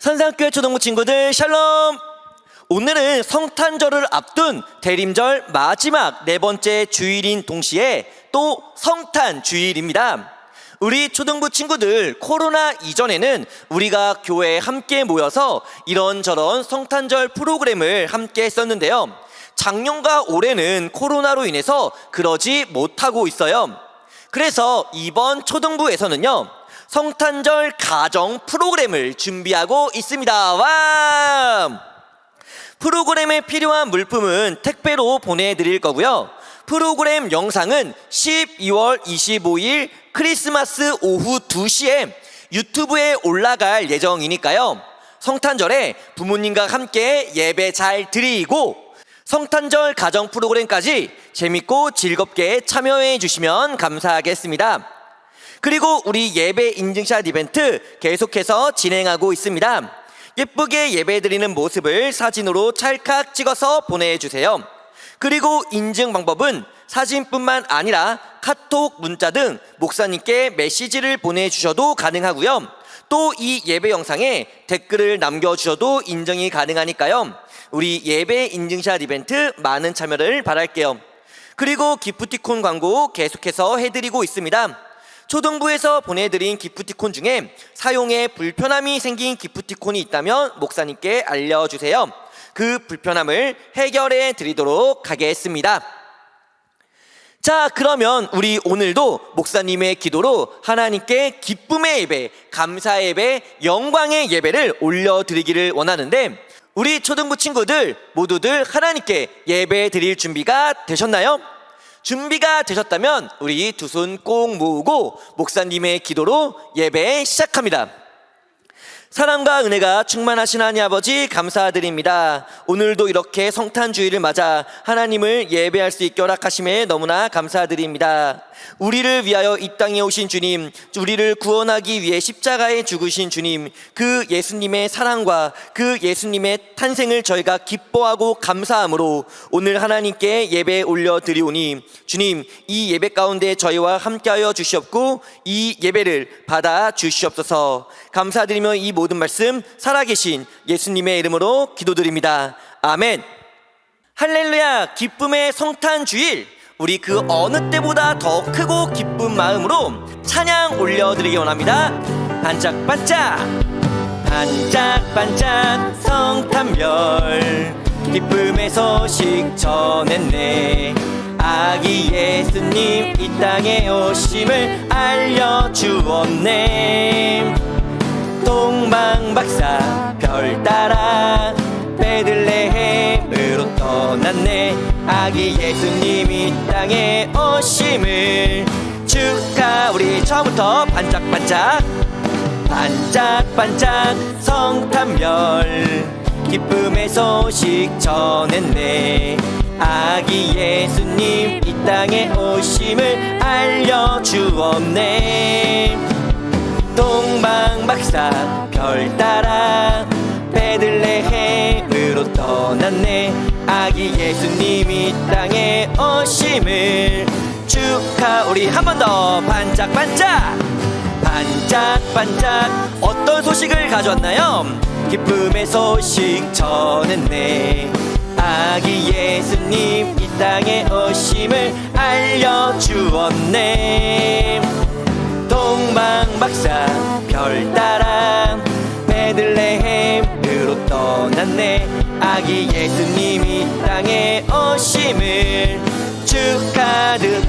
선상교회 초등부 친구들 샬롬! 오늘은 성탄절을 앞둔 대림절 마지막 네 번째 주일인 동시에 또 성탄 주일입니다. 우리 초등부 친구들, 코로나 이전에는 우리가 교회에 함께 모여서 이런저런 성탄절 프로그램을 함께 했었는데요. 작년과 올해는 코로나로 인해서 그러지 못하고 있어요. 그래서 이번 초등부에서는요, 성탄절 가정 프로그램을 준비하고 있습니다. 와! 프로그램에 필요한 물품은 택배로 보내드릴 거고요. 프로그램 영상은 12월 25일 크리스마스 오후 2시에 유튜브에 올라갈 예정이니까요. 성탄절에 부모님과 함께 예배 잘 드리고 성탄절 가정 프로그램까지 재밌고 즐겁게 참여해 주시면 감사하겠습니다. 그리고 우리 예배 인증샷 이벤트 계속해서 진행하고 있습니다. 예쁘게 예배 드리는 모습을 사진으로 찰칵 찍어서 보내주세요. 그리고 인증 방법은 사진뿐만 아니라 카톡, 문자 등 목사님께 메시지를 보내주셔도 가능하고요. 또 이 예배 영상에 댓글을 남겨주셔도 인정이 가능하니까요. 우리 예배 인증샷 이벤트 많은 참여를 바랄게요. 그리고 기프티콘 광고 계속해서 해드리고 있습니다. 초등부에서 보내드린 기프티콘 중에 사용에 불편함이 생긴 기프티콘이 있다면 목사님께 알려주세요. 그 불편함을 해결해 드리도록 하겠습니다. 자, 그러면 우리 오늘도 목사님의 기도로 하나님께 기쁨의 예배, 감사의 예배, 영광의 예배를 올려드리기를 원하는데, 우리 초등부 친구들 모두들 하나님께 예배 드릴 준비가 되셨나요? 준비가 되셨다면 우리 두 손 꼭 모으고 목사님의 기도로 예배 시작합니다. 사랑과 은혜가 충만하신 하나님 아버지 감사드립니다. 오늘도 이렇게 성탄주일을 맞아 하나님을 예배할 수 있게 허락하심에 너무나 감사드립니다. 우리를 위하여 이 땅에 오신 주님, 우리를 구원하기 위해 십자가에 죽으신 주님, 그 예수님의 사랑과 그 예수님의 탄생을 저희가 기뻐하고 감사함으로 오늘 하나님께 예배 올려드리오니 주님, 이 예배 가운데 저희와 함께하여 주시옵고 이 예배를 받아 주시옵소서. 감사드리며 이 모든 말씀 살아계신 예수님의 이름으로 기도드립니다. 아멘. 할렐루야. 기쁨의 성탄주일, 우리 그 어느 때보다 더 크고 기쁜 마음으로 찬양 올려드리기 원합니다. 반짝반짝 반짝반짝 성탄별, 기쁨의 소식 전했네. 아기 예수님 이 땅에 오심을 알려주었네. 동방박사 별 따라 베들레헴으로 떠났네. 아기 예수님이 땅에 오심을 축하. 우리 처음부터 반짝반짝 반짝반짝 성탄별, 기쁨의 소식 전했네. 아기 예수님 이 땅에 오심을 알려주었네. 동방박사 별 따라 베들레헴으로 떠났네. 아기 예수님이 땅에 오심을 축하. 우리 한 번 더 반짝반짝 반짝반짝. 어떤 소식을 가져왔나요? 기쁨의 소식 전했네. 아기 예수님 이 땅에 오심을 알려주었네. 동방박사 별 따라 베들레헴으로 떠났네. 아기 예수님이 땅에 오심을 축하드.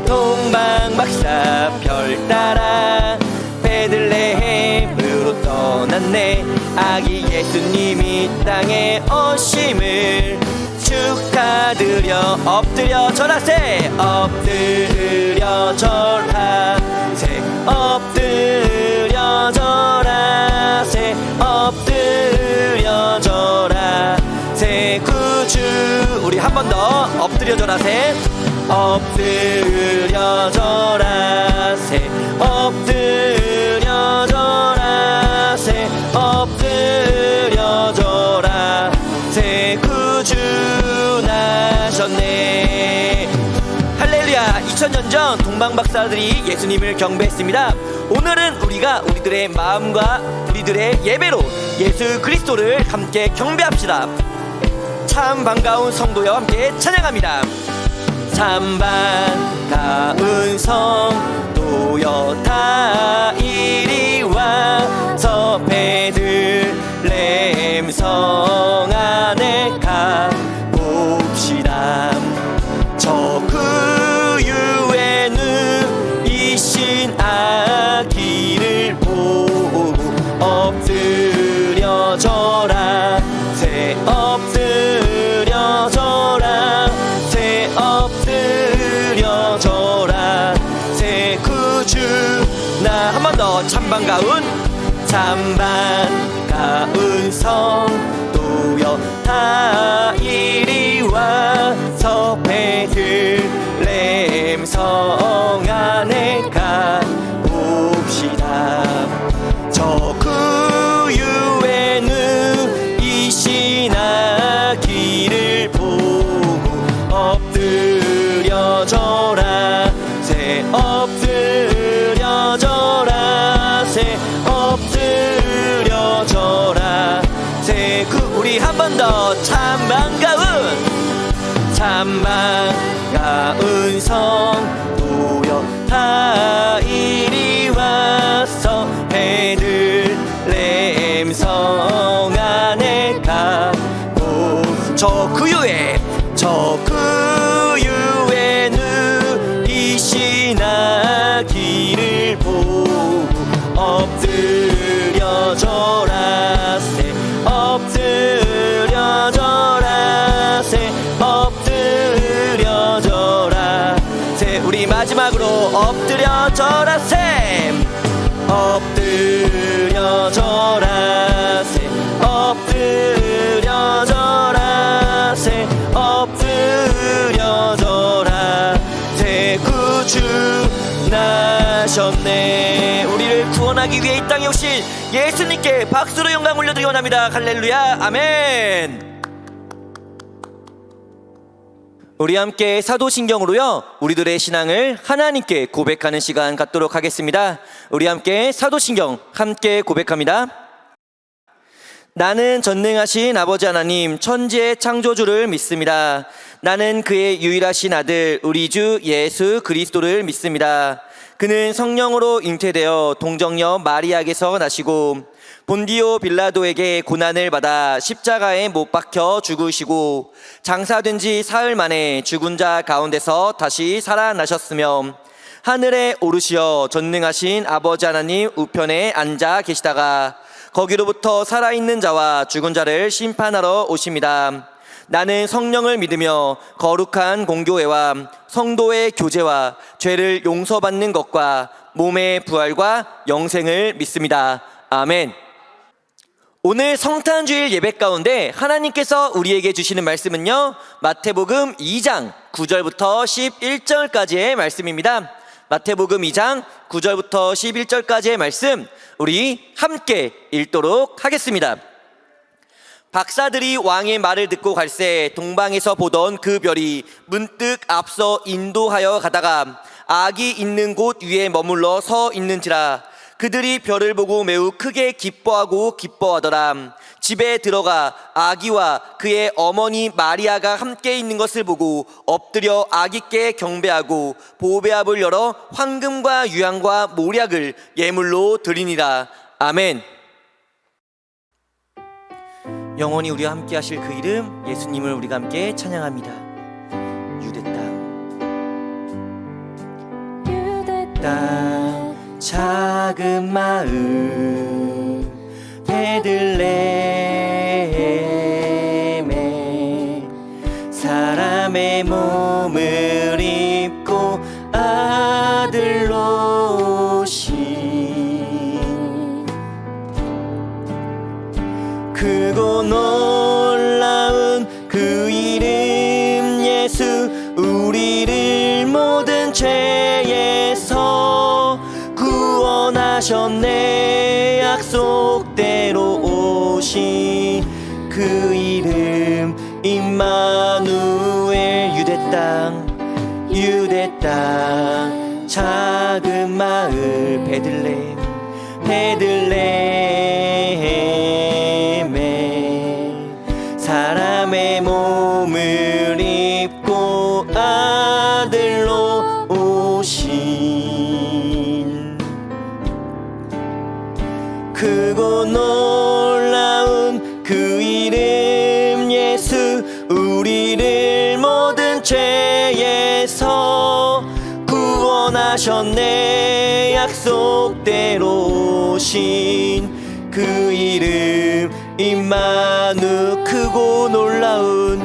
동방박사 별 따라 베들레헴으로 떠났네. 아기 예수님이 땅에 오심을 축하드려. 엎드려 절하세. 엎드려 절하세. 엎드려 절하세. 엎드려 절하세. 구주. 우리 한 번 더 엎드려 절하세. 엎드려 절하세. 엎드려 절하세. 엎드려 절하세. 구주 나셨네. 할렐루야. 2000년 전 동방박사들이 예수님을 경배했습니다. 오늘은 우리가 우리들의 마음과 우리들의 예배로 예수 그리스도를 함께 경배합시다. 참 반가운 성도여 함께 찬양합니다. 참 반가운 성도여 다 이리 와서 베들레헴 성 안에 가봅시다. 저 그유에는 이신 아기를 보고 엎드려져라 새 엎드려져라 새 엎드려져라 새 구주 나 한 번 더 참 반가운 성도여 다 이리 와서 베들레헴 성 안에 가봅시다. 저 그유에는 이신 아기를 보고 엎드려져라 새 엎드려져라 새 엎드려져라 새 우리 한 번 더 참 반가운 성도여 다 이리 와서 베들레헴 성 안에 가고 저 그유에는 이신 아기를 보고 엎드려져라 새 엎드려져라 새 엎드려져라 새 우리 마지막으로 엎드려져라 새 엎드려져라 새 엎드려져라 새 엎드려져라 새 구주 나셨네. 우리를 구원하기 위해 이 땅에 오신 예수님께 박수로 영광 올려드리기 원합니다. 할렐루야 아멘. 우리 함께 사도신경으로요 우리들의 신앙을 하나님께 고백하는 시간 갖도록 하겠습니다. 우리 함께 사도신경 함께 고백합니다. 나는 전능하신 아버지 하나님 천지의 창조주를 믿습니다. 나는 그의 유일하신 아들 우리 주 예수 그리스도를 믿습니다. 그는 성령으로 잉태되어 동정녀 마리아에게서 나시고 본디오 빌라도에게 고난을 받아 십자가에 못 박혀 죽으시고 장사된 지 사흘 만에 죽은 자 가운데서 다시 살아나셨으며 하늘에 오르시어 전능하신 아버지 하나님 우편에 앉아 계시다가 거기로부터 살아있는 자와 죽은 자를 심판하러 오십니다. 나는 성령을 믿으며 거룩한 공교회와 성도의 교제와 죄를 용서받는 것과 몸의 부활과 영생을 믿습니다. 아멘. 오늘 성탄주일 예배 가운데 하나님께서 우리에게 주시는 말씀은요 마태복음 2장 9절부터 11절까지의 말씀입니다. 마태복음 2장 9절부터 11절까지의 말씀 우리 함께 읽도록 하겠습니다. 박사들이 왕의 말을 듣고 갈새 동방에서 보던 그 별이 문득 앞서 인도하여 가다가 아기 있는 곳 위에 머물러 서 있는지라 그들이 별을 보고 매우 크게 기뻐하고 기뻐하더라. 집에 들어가 아기와 그의 어머니 마리아가 함께 있는 것을 보고 엎드려 아기께 경배하고 보배압을 열어 황금과 유향과 모략을 예물로 드리니라. 아멘. 영원히 우리와 함께 하실 그 이름 예수님을 우리가 함께 찬양합니다. 유대 땅 작은 마을 베들레헴에 사람의 몸을 입고 아들로 오신 크고 놀라운 그 이름 예수 우리를 모든 죄에서 구원하셨네. 약속대로 오신 그 이름 임마누엘. 유대 땅 작은 작은 마을 베들레헴에 사람의 몸을 입고 아들로 오신 크고 놀라운 그 이름 예수, 우리를 모든 죄에서 구원하셨네. 약속대로 오신 그 이름 임마누, 크고 놀라운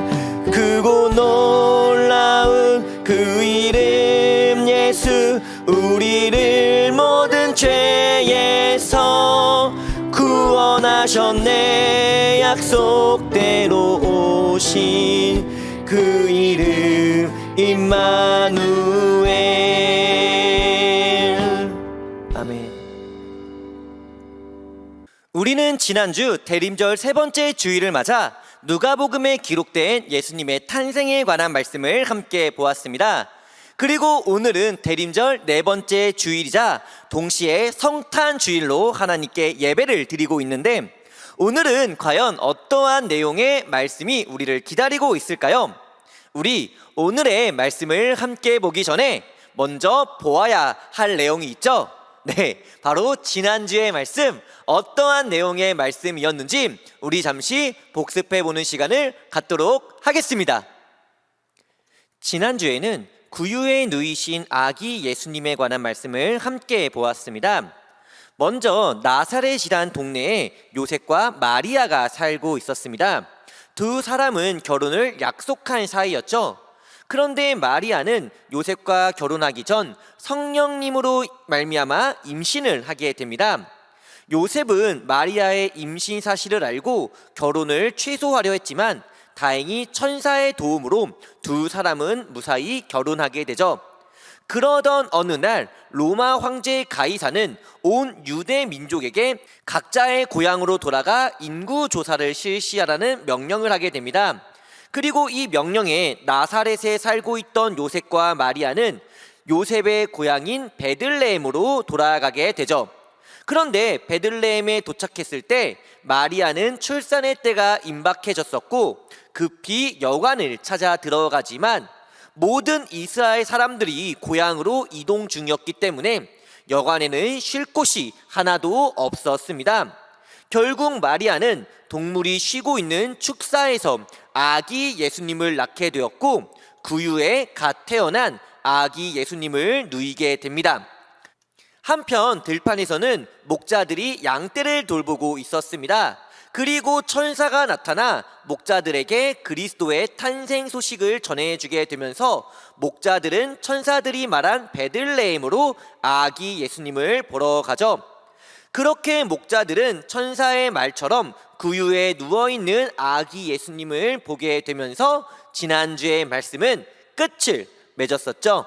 그 이름 예수, 우리를 모든 죄에서 구원하셨네. 약속대로 오신 그 이름 임마누엘. 아멘. 우리는 지난주 대림절 세 번째 주일을 맞아 누가복음에 기록된 예수님의 탄생에 관한 말씀을 함께 보았습니다. 그리고 오늘은 대림절 네 번째 주일이자 동시에 성탄 주일로 하나님께 예배를 드리고 있는데, 오늘은 과연 어떠한 내용의 말씀이 우리를 기다리고 있을까요? 우리 오늘의 말씀을 함께 보기 전에 먼저 보아야 할 내용이 있죠? 네, 바로 지난주의 말씀, 어떠한 내용의 말씀이었는지 우리 잠시 복습해보는 시간을 갖도록 하겠습니다. 지난주에는 구유에 누이신 아기 예수님에 관한 말씀을 함께 보았습니다. 먼저 나사렛이란 동네에 요셉과 마리아가 살고 있었습니다. 두 사람은 결혼을 약속한 사이였죠. 그런데 마리아는 요셉과 결혼하기 전 성령님으로 말미암아 임신을 하게 됩니다. 요셉은 마리아의 임신 사실을 알고 결혼을 취소하려 했지만 다행히 천사의 도움으로 두 사람은 무사히 결혼하게 되죠. 그러던 어느 날 로마 황제 가이사는 온 유대 민족에게 각자의 고향으로 돌아가 인구 조사를 실시하라는 명령을 하게 됩니다. 그리고 이 명령에 나사렛에 살고 있던 요셉과 마리아는 요셉의 고향인 베들레헴으로 돌아가게 되죠. 그런데 베들레헴에 도착했을 때 마리아는 출산의 때가 임박해졌었고 급히 여관을 찾아 들어가지만 모든 이스라엘 사람들이 고향으로 이동 중이었기 때문에 여관에는 쉴 곳이 하나도 없었습니다. 결국 마리아는 동물이 쉬고 있는 축사에서 아기 예수님을 낳게 되었고 구유에 갓 태어난 아기 예수님을 누이게 됩니다. 한편 들판에서는 목자들이 양떼를 돌보고 있었습니다. 그리고 천사가 나타나 목자들에게 그리스도의 탄생 소식을 전해주게 되면서 목자들은 천사들이 말한 베들레헴으로 아기 예수님을 보러 가죠. 그렇게 목자들은 천사의 말처럼 구유에 누워있는 아기 예수님을 보게 되면서 지난주의 말씀은 끝을 맺었었죠.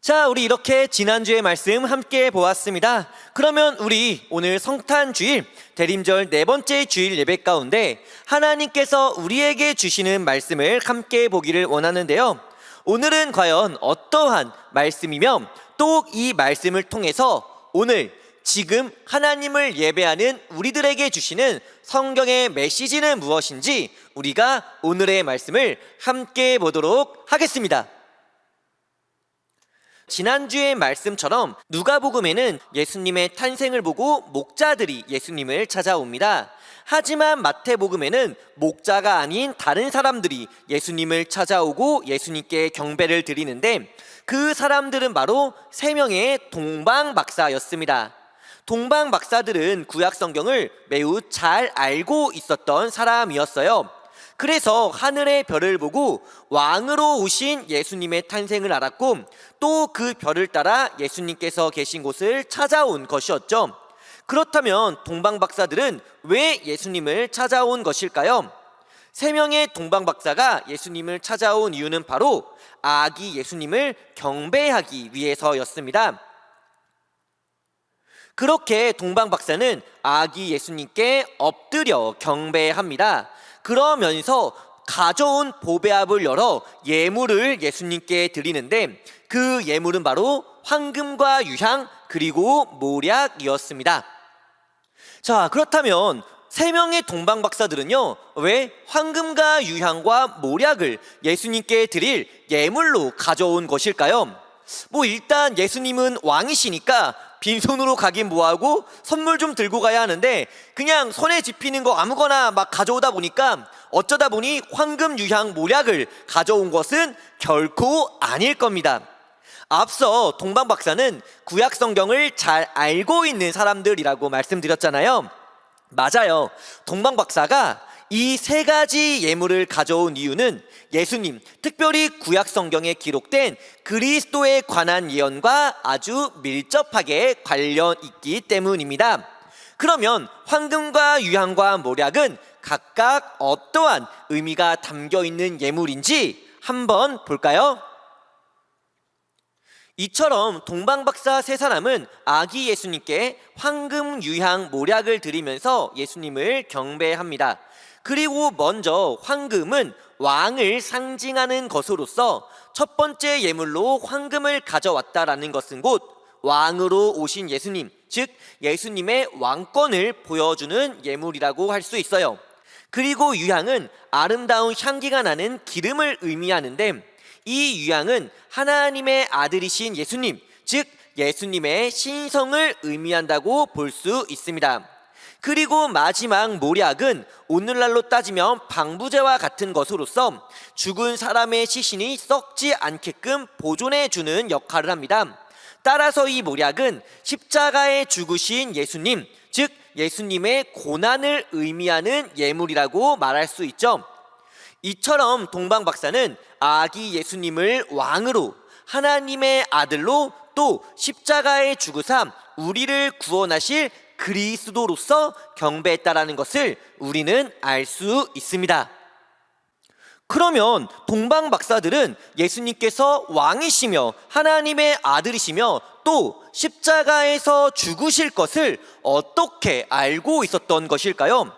자, 우리 이렇게 지난주의 말씀 함께 보았습니다. 그러면 우리 오늘 성탄 주일 대림절 네 번째 주일 예배 가운데 하나님께서 우리에게 주시는 말씀을 함께 보기를 원하는데요. 오늘은 과연 어떠한 말씀이며 또 이 말씀을 통해서 오늘 지금 하나님을 예배하는 우리들에게 주시는 성경의 메시지는 무엇인지 우리가 오늘의 말씀을 함께 보도록 하겠습니다. 지난주의 말씀처럼 누가복음에는 예수님의 탄생을 보고 목자들이 예수님을 찾아옵니다. 하지만 마태복음에는 목자가 아닌 다른 사람들이 예수님을 찾아오고 예수님께 경배를 드리는데 그 사람들은 바로 3명의 동방박사였습니다. 동방박사들은 구약 성경을 매우 잘 알고 있었던 사람이었어요. 그래서 하늘의 별을 보고 왕으로 오신 예수님의 탄생을 알았고 또 그 별을 따라 예수님께서 계신 곳을 찾아온 것이었죠. 그렇다면 동방박사들은 왜 예수님을 찾아온 것일까요? 3명의 동방박사가 예수님을 찾아온 이유는 바로 아기 예수님을 경배하기 위해서였습니다. 그렇게 동방박사는 아기 예수님께 엎드려 경배합니다. 그러면서 가져온 보배압을 열어 예물을 예수님께 드리는데 그 예물은 바로 황금과 유향 그리고 모략이었습니다. 자, 그렇다면 세 명의 동방 박사들은요, 왜 황금과 유향과 모략을 예수님께 드릴 예물로 가져온 것일까요? 일단 예수님은 왕이시니까 빈손으로 가긴 뭐하고 선물 좀 들고 가야 하는데 그냥 손에 집히는 거 아무거나 막 가져오다 보니까 어쩌다 보니 황금, 유향, 모략을 가져온 것은 결코 아닐 겁니다. 앞서 동방 박사는 구약 성경을 잘 알고 있는 사람들이라고 말씀드렸잖아요. 맞아요. 동방 박사가 이 세 가지 예물을 가져온 이유는 예수님, 특별히 구약 성경에 기록된 그리스도에 관한 예언과 아주 밀접하게 관련 있기 때문입니다. 그러면 황금과 유향과 모략은 각각 어떠한 의미가 담겨 있는 예물인지 한번 볼까요? 이처럼 동방박사 세 사람은 아기 예수님께 황금, 유향, 모략을 드리면서 예수님을 경배합니다. 그리고 먼저 황금은 왕을 상징하는 것으로서 첫 번째 예물로 황금을 가져왔다라는 것은 곧 왕으로 오신 예수님, 즉 예수님의 왕권을 보여주는 예물이라고 할 수 있어요. 그리고 유향은 아름다운 향기가 나는 기름을 의미하는데 이 유향은 하나님의 아들이신 예수님, 즉 예수님의 신성을 의미한다고 볼 수 있습니다. 그리고 마지막 모략은 오늘날로 따지면 방부제와 같은 것으로서 죽은 사람의 시신이 썩지 않게끔 보존해 주는 역할을 합니다. 따라서 이 모략은 십자가에 죽으신 예수님, 즉 예수님의 고난을 의미하는 예물이라고 말할 수 있죠. 이처럼 동방 박사는 아기 예수님을 왕으로, 하나님의 아들로, 또 십자가에 죽으사 우리를 구원하실 그리스도로서 경배했다라는 것을 우리는 알 수 있습니다. 그러면 동방 박사들은 예수님께서 왕이시며 하나님의 아들이시며 또 십자가에서 죽으실 것을 어떻게 알고 있었던 것일까요?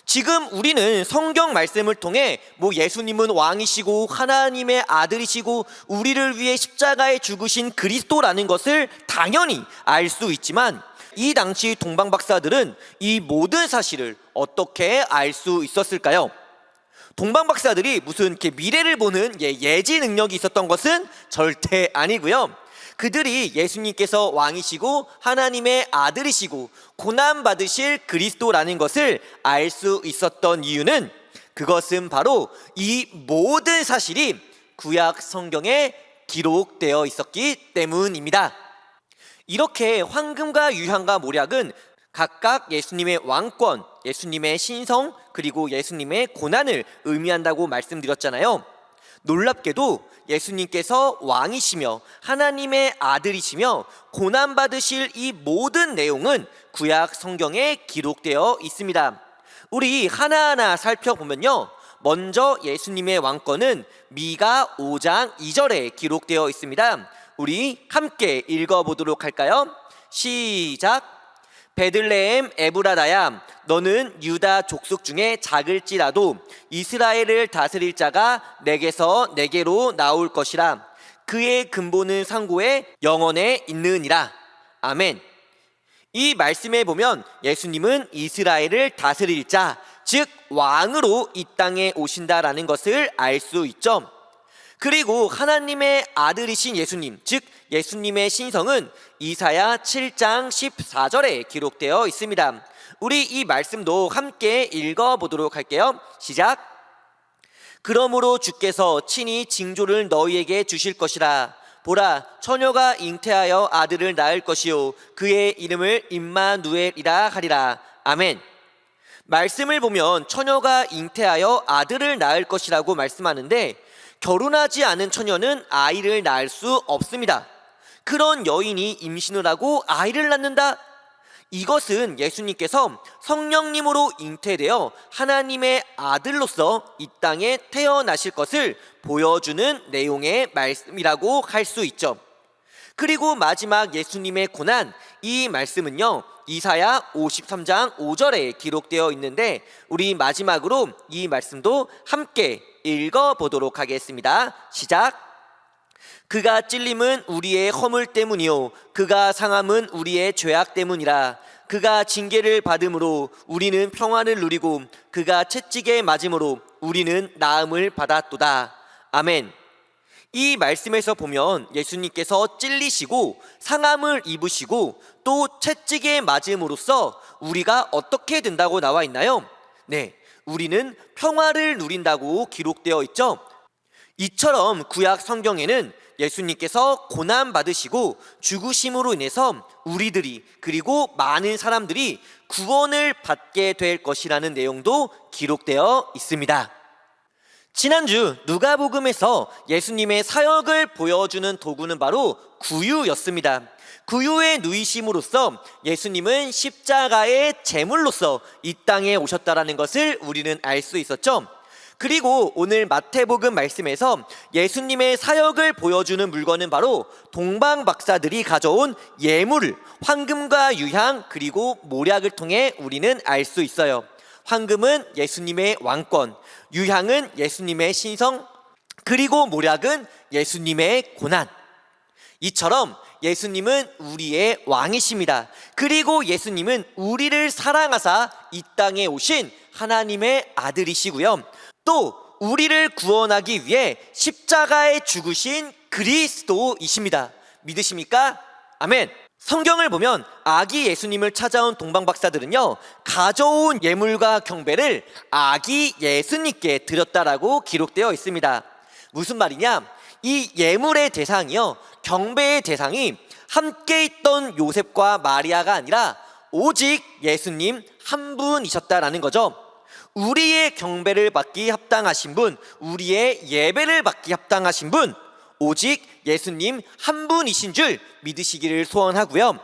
지금 우리는 성경 말씀을 통해 예수님은 왕이시고 하나님의 아들이시고 우리를 위해 십자가에 죽으신 그리스도라는 것을 당연히 알 수 있지만 이 당시 동방 박사들은 이 모든 사실을 어떻게 알 수 있었을까요? 동방 박사들이 무슨 이렇게 미래를 보는 예지 능력이 있었던 것은 절대 아니고요. 그들이 예수님께서 왕이시고 하나님의 아들이시고 고난받으실 그리스도라는 것을 알 수 있었던 이유는 그것은 바로 이 모든 사실이 구약 성경에 기록되어 있었기 때문입니다. 이렇게 황금과 유향과 모략은 각각 예수님의 왕권, 예수님의 신성, 그리고 예수님의 고난을 의미한다고 말씀드렸잖아요. 놀랍게도 예수님께서 왕이시며 하나님의 아들이시며 고난받으실 이 모든 내용은 구약 성경에 기록되어 있습니다. 우리 하나하나 살펴보면요, 먼저 예수님의 왕권은 미가 5장 2절에 기록되어 있습니다. 우리 함께 읽어보도록 할까요? 시작. 베들레헴 에브라다야, 너는 유다 족속 중에 작을지라도 이스라엘을 다스릴 자가 내게서 내게로 나올 것이라. 그의 근본은 상고에 영원에 있느니라. 아멘. 이 말씀에 보면 예수님은 이스라엘을 다스릴 자, 즉 왕으로 이 땅에 오신다라는 것을 알 수 있죠. 그리고 하나님의 아들이신 예수님, 즉 예수님의 신성은 이사야 7장 14절에 기록되어 있습니다. 우리 이 말씀도 함께 읽어보도록 할게요. 시작. 그러므로 주께서 친히 징조를 너희에게 주실 것이라. 보라, 처녀가 잉태하여 아들을 낳을 것이요 그의 이름을 임마누엘이라 하리라. 아멘. 말씀을 보면 처녀가 잉태하여 아들을 낳을 것이라고 말씀하는데 결혼하지 않은 처녀는 아이를 낳을 수 없습니다. 그런 여인이 임신을 하고 아이를 낳는다? 이것은 예수님께서 성령님으로 잉태되어 하나님의 아들로서 이 땅에 태어나실 것을 보여주는 내용의 말씀이라고 할 수 있죠. 그리고 마지막 예수님의 고난, 이 말씀은요 이사야 53장 5절에 기록되어 있는데, 우리 마지막으로 이 말씀도 함께 읽어보도록 하겠습니다. 시작. 그가 찔림은 우리의 허물 때문이요 그가 상함은 우리의 죄악 때문이라. 그가 징계를 받음으로 우리는 평안을 누리고 그가 채찍에 맞음으로 우리는 나음을 받았도다. 아멘. 이 말씀에서 보면 예수님께서 찔리시고 상함을 입으시고 또 채찍에 맞음으로써 우리가 어떻게 된다고 나와 있나요? 네, 우리는 평화를 누린다고 기록되어 있죠. 이처럼 구약 성경에는 예수님께서 고난 받으시고 죽으심으로 인해서 우리들이, 그리고 많은 사람들이 구원을 받게 될 것이라는 내용도 기록되어 있습니다. 지난주 누가복음에서 예수님의 사역을 보여주는 도구는 바로 구유였습니다. 구유의 누이심으로써 예수님은 십자가의 제물로서 이 땅에 오셨다라는 것을 우리는 알 수 있었죠. 그리고 오늘 마태복음 말씀에서 예수님의 사역을 보여주는 물건은 바로 동방박사들이 가져온 예물, 황금과 유향 그리고 모략을 통해 우리는 알 수 있어요. 황금은 예수님의 왕권, 유향은 예수님의 신성, 그리고 모략은 예수님의 고난. 이처럼 예수님은 우리의 왕이십니다. 그리고 예수님은 우리를 사랑하사 이 땅에 오신 하나님의 아들이시고요, 또 우리를 구원하기 위해 십자가에 죽으신 그리스도이십니다. 믿으십니까? 아멘. 성경을 보면 아기 예수님을 찾아온 동방박사들은요 가져온 예물과 경배를 아기 예수님께 드렸다라고 기록되어 있습니다. 무슨 말이냐? 이 예물의 대상이요, 경배의 대상이 함께 있던 요셉과 마리아가 아니라 오직 예수님 한 분이셨다라는 거죠. 우리의 경배를 받기 합당하신 분, 우리의 예배를 받기 합당하신 분, 오직 예수님 한 분이신 줄 믿으시기를 소원하고요.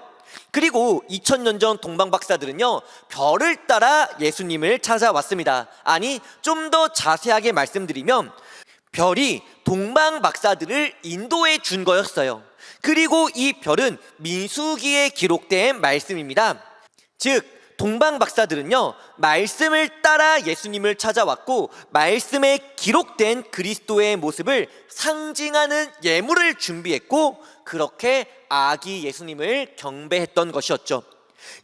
그리고 2000년 전 동방박사들은요 별을 따라 예수님을 찾아왔습니다. 아니, 좀 더 자세하게 말씀드리면 별이 동방박사들을 인도해 준 거였어요. 그리고 이 별은 민수기에 기록된 말씀입니다. 즉 동방박사들은요 말씀을 따라 예수님을 찾아왔고, 말씀에 기록된 그리스도의 모습을 상징하는 예물을 준비했고, 그렇게 아기 예수님을 경배했던 것이었죠.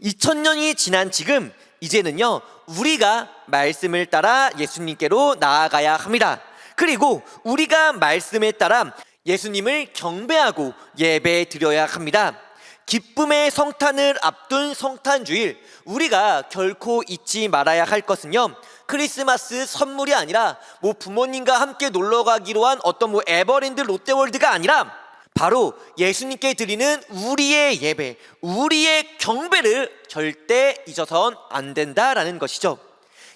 2000년이 지난 지금 이제는요 우리가 말씀을 따라 예수님께로 나아가야 합니다. 그리고 우리가 말씀에 따라 예수님을 경배하고 예배 드려야 합니다. 기쁨의 성탄을 앞둔 성탄주일, 우리가 결코 잊지 말아야 할 것은요 크리스마스 선물이 아니라 부모님과 함께 놀러 가기로 한 어떤 에버랜드 롯데월드가 아니라 바로 예수님께 드리는 우리의 예배, 우리의 경배를 절대 잊어선 안 된다라는 것이죠.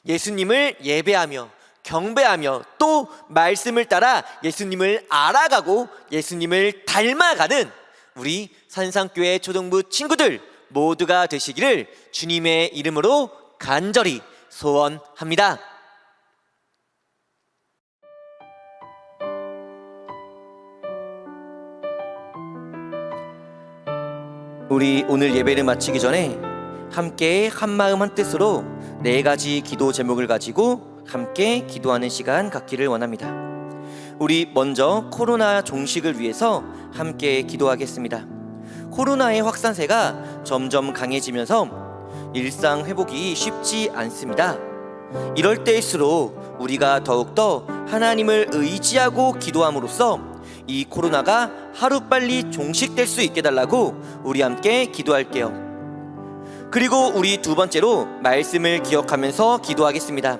예수님을 예배하며 경배하며 또 말씀을 따라 예수님을 알아가고 예수님을 닮아가는 우리 산상교회 초등부 친구들 모두가 되시기를 주님의 이름으로 간절히 소원합니다. 우리 오늘 예배를 마치기 전에 함께 한마음 한뜻으로 4가지 기도 제목을 가지고 함께 기도하는 시간 갖기를 원합니다. 우리 먼저 코로나 종식을 위해서 함께 기도하겠습니다. 코로나의 확산세가 점점 강해지면서 일상 회복이 쉽지 않습니다. 이럴 때일수록 우리가 더욱더 하나님을 의지하고 기도함으로써 이 코로나가 하루빨리 종식될 수 있게 달라고 우리 함께 기도할게요. 그리고 우리 두 번째로 말씀을 기억하면서 기도하겠습니다.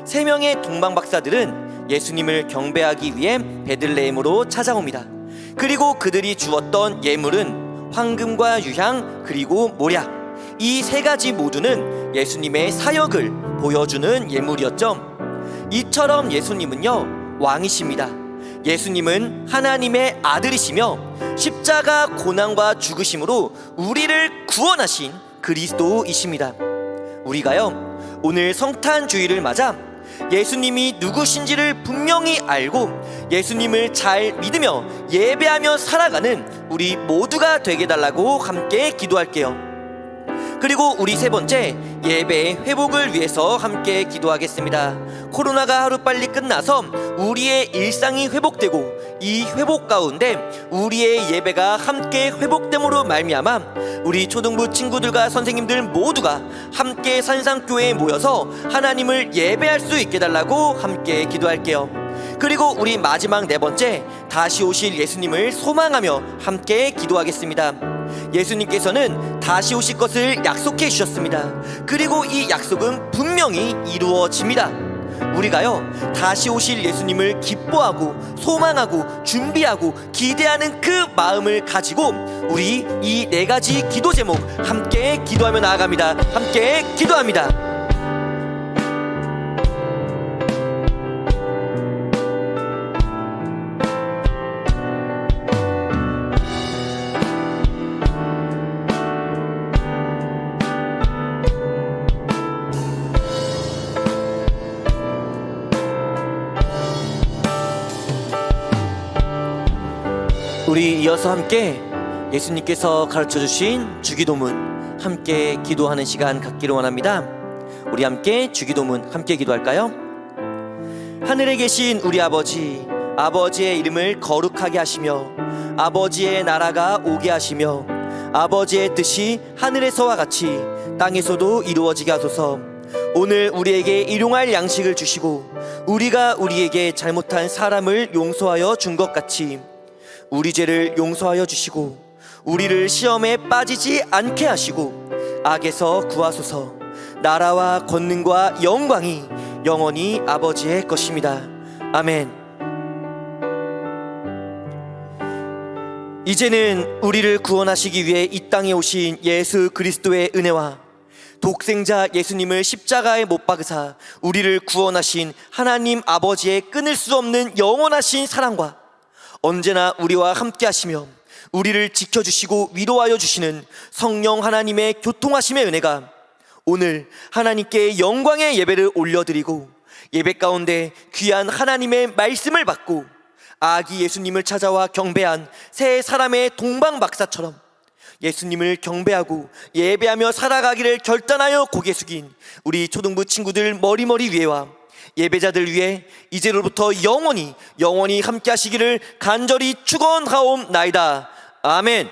3명의 동방박사들은 예수님을 경배하기 위해 베들레헴으로 찾아옵니다. 그리고 그들이 주었던 예물은 황금과 유향 그리고 모략, 이 3가지 모두는 예수님의 사역을 보여주는 예물이었죠. 이처럼 예수님은요 왕이십니다. 예수님은 하나님의 아들이시며 십자가 고난과 죽으심으로 우리를 구원하신 그리스도이십니다. 우리가요 오늘 성탄주일을 맞아 예수님이 누구신지를 분명히 알고 예수님을 잘 믿으며 예배하며 살아가는 우리 모두가 되게 해달라고 함께 기도할게요. 그리고 우리 세 번째, 예배의 회복을 위해서 함께 기도하겠습니다. 코로나가 하루빨리 끝나서 우리의 일상이 회복되고 이 회복 가운데 우리의 예배가 함께 회복됨으로 말미암아 우리 초등부 친구들과 선생님들 모두가 함께 산상교회에 모여서 하나님을 예배할 수 있게 해달라고 함께 기도할게요. 그리고 우리 마지막 네 번째, 다시 오실 예수님을 소망하며 함께 기도하겠습니다. 예수님께서는 다시 오실 것을 약속해 주셨습니다. 그리고 이 약속은 분명히 이루어집니다. 우리가요, 다시 오실 예수님을 기뻐하고 소망하고 준비하고 기대하는 그 마음을 가지고 우리 이 네 가지 기도 제목 함께 기도하며 나아갑니다. 함께 기도합니다. 우리 이어서 함께 예수님께서 가르쳐주신 주기도문 함께 기도하는 시간 갖기를 원합니다. 우리 함께 주기도문 함께 기도할까요? 하늘에 계신 우리 아버지, 아버지의 이름을 거룩하게 하시며 아버지의 나라가 오게 하시며 아버지의 뜻이 하늘에서와 같이 땅에서도 이루어지게 하소서. 오늘 우리에게 일용할 양식을 주시고 우리가 우리에게 잘못한 사람을 용서하여 준 것 같이 우리 죄를 용서하여 주시고 우리를 시험에 빠지지 않게 하시고 악에서 구하소서. 나라와 권능과 영광이 영원히 아버지의 것입니다. 아멘. 이제는 우리를 구원하시기 위해 이 땅에 오신 예수 그리스도의 은혜와 독생자 예수님을 십자가에 못 박으사 우리를 구원하신 하나님 아버지의 끊을 수 없는 영원하신 사랑과 언제나 우리와 함께 하시며 우리를 지켜주시고 위로하여 주시는 성령 하나님의 교통하심의 은혜가 오늘 하나님께 영광의 예배를 올려드리고 예배 가운데 귀한 하나님의 말씀을 받고 아기 예수님을 찾아와 경배한 새 사람의 동방박사처럼 예수님을 경배하고 예배하며 살아가기를 결단하여 고개 숙인 우리 초등부 친구들 머리머리 위에와 예배자들 위해 이제로부터 영원히 함께 하시기를 간절히 축원하옵나이다. 아멘.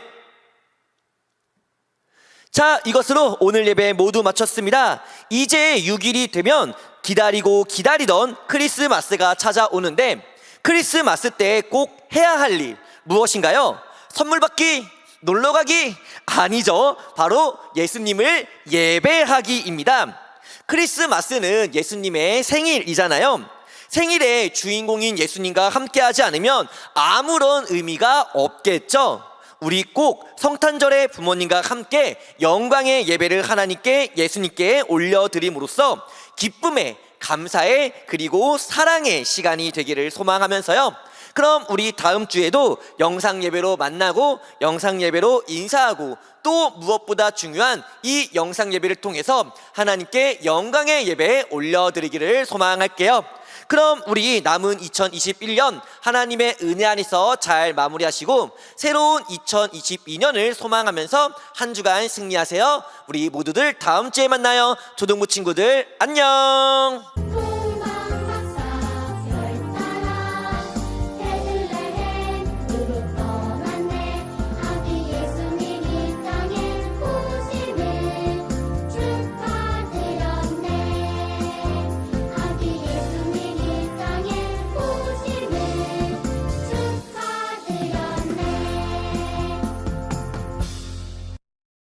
자, 이것으로 오늘 예배 모두 마쳤습니다. 이제 6일이 되면 기다리고 기다리던 크리스마스가 찾아오는데 크리스마스 때 꼭 해야 할 일 무엇인가요? 선물 받기? 놀러 가기? 아니죠. 바로 예수님을 예배하기입니다. 크리스마스는 예수님의 생일이잖아요. 생일에 주인공인 예수님과 함께하지 않으면 아무런 의미가 없겠죠. 우리 꼭 성탄절에 부모님과 함께 영광의 예배를 하나님께 예수님께 올려드림으로써 기쁨의, 감사의, 그리고 사랑의 시간이 되기를 소망하면서요, 그럼 우리 다음 주에도 영상 예배로 만나고 영상 예배로 인사하고 또 무엇보다 중요한 이 영상 예배를 통해서 하나님께 영광의 예배 올려드리기를 소망할게요. 그럼 우리 남은 2021년 하나님의 은혜 안에서 잘 마무리하시고 새로운 2022년을 소망하면서 한 주간 승리하세요. 우리 모두들 다음 주에 만나요. 초등부 친구들 안녕.